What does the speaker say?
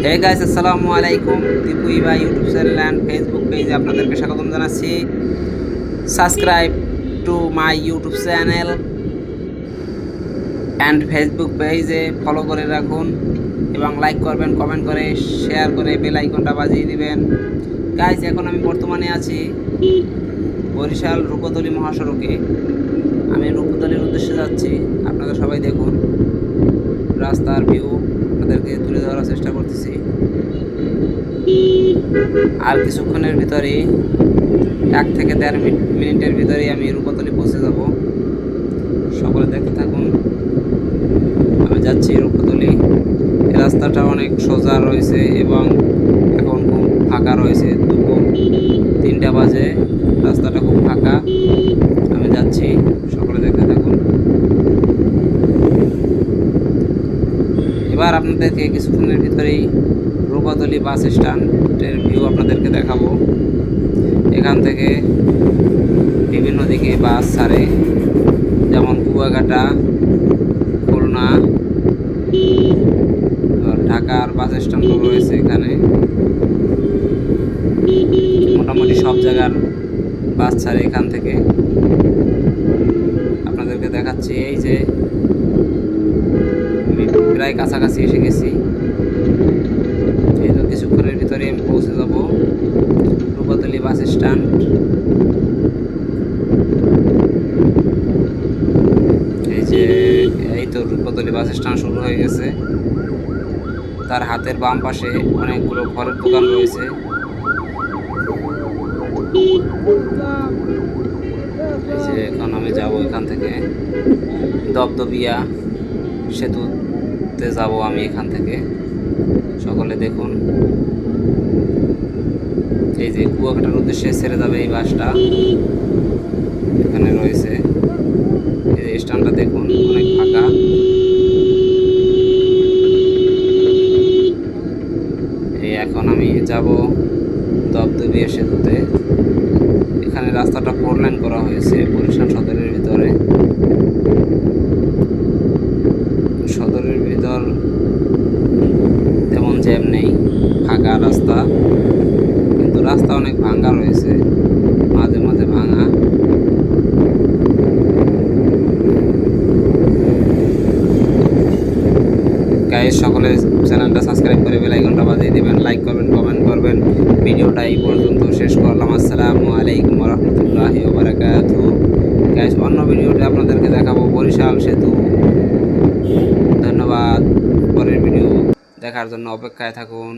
Hey guys, আসসালামু আলাইকুম। দীপুই ভাই ইউটিউব চ্যানেল অ্যান্ড ফেসবুক পেজে আপনাদেরকে স্বাগতম জানাচ্ছি। Subscribe to my YouTube channel and Facebook পেজে ফলো করে রাখুন এবং লাইক করবেন, কমেন্ট করে, শেয়ার করে বেল আইকনটা বাজিয়ে দিবেন। গাইস, এখন আমি বর্তমানে আছি বরিশাল রূপতলী মহাসড়কে। আমি রূপতলীর উদ্দেশ্যে যাচ্ছি। আপনারা সবাই দেখুন, রাস্তার ভিউ আপনাদেরকে তুলে ধরার চেষ্টা করতেছি। আর কিছুক্ষণের ভিতরেই 1 থেকে 1.5 মিনিটের ভিতরেই আমি রূপতলী পৌঁছে যাব। সকলে দেখতে থাকুন। আমি যাচ্ছি রূপতলী। এই রাস্তাটা অনেক সোজা রয়েছে এবং এখন খুব ফাঁকা রয়েছে। দুপুর 3টা বাজে, রাস্তাটা খুব ফাঁকা। আমি যাচ্ছি, সকলে দেখতে থাকুন। এবার আপনাদেরকে কিছুক্ষণের ভিতরেই রূপতলী বাস স্ট্যান্ডের ভিউ আপনাদেরকে দেখাবো। এখান থেকে বিভিন্ন দিকে বাস ছাড়ে, যেমন কুয়াকাটা, খুলনা, ঢাকার বাস স্ট্যান্ডও রয়েছে এখানে। মোটামুটি সব জায়গার বাস ছাড়ে এখান থেকে। আপনাদেরকে দেখাচ্ছি, এই যে আমি প্রায় কাছাকাছি এসে গেছি। এই তো কিছুক্ষণের ভিতরে আমি পৌঁছে যাব রূপতলী বাস স্ট্যান্ড। এই তো রূপতলী বাস স্ট্যান্ড শুরু হয়ে গেছে। তার হাতের বাম পাশে অনেকগুলো ঘরের দোকান রয়েছে। এই যে এখন আমি যাব এখান থেকে দপদপিয়া সেতুতে যাব আমি এখান থেকে। সকলে দেখুন, এই যে কুয়াকাটার উদ্দেশ্যে ছেড়ে যাবে এই বাসটা এখানে রয়েছে। এই যে স্ট্যান্ডটা দেখুন, অনেক ফাঁকা। এই এখন আমি যাব দপদপিয়া সেতুতে। এখানে রাস্তাটা 4 লাইন করা হয়েছে বরিশাল সদরের ভিতরে। সদরের ভিতর তেমন জ্যাম নেই, ফাঁকা রাস্তা, কিন্তু রাস্তা অনেক ভাঙা রয়েছে, মাঝে মাঝে ভাঙা। গাইস, সকলে চ্যানেলটা সাবস্ক্রাইব করে বেল আইকনটা বাজিয়ে দিবেন, লাইক করবেন, কমেন্ট করবেন। ভিডিওটা এই পর্যন্ত শেষ করলাম। আসসালামু আলাইকুম ওয়া রাহমাতুল্লাহি ওয়া বারাকাতুহু। গাইস, অন্য ভিডিওতে আপনাদেরকে দেখাবো বরিশাল সেতু। ধন্যবাদ। পরের ভিডিও দেখার জন্য অপেক্ষায় থাকুন।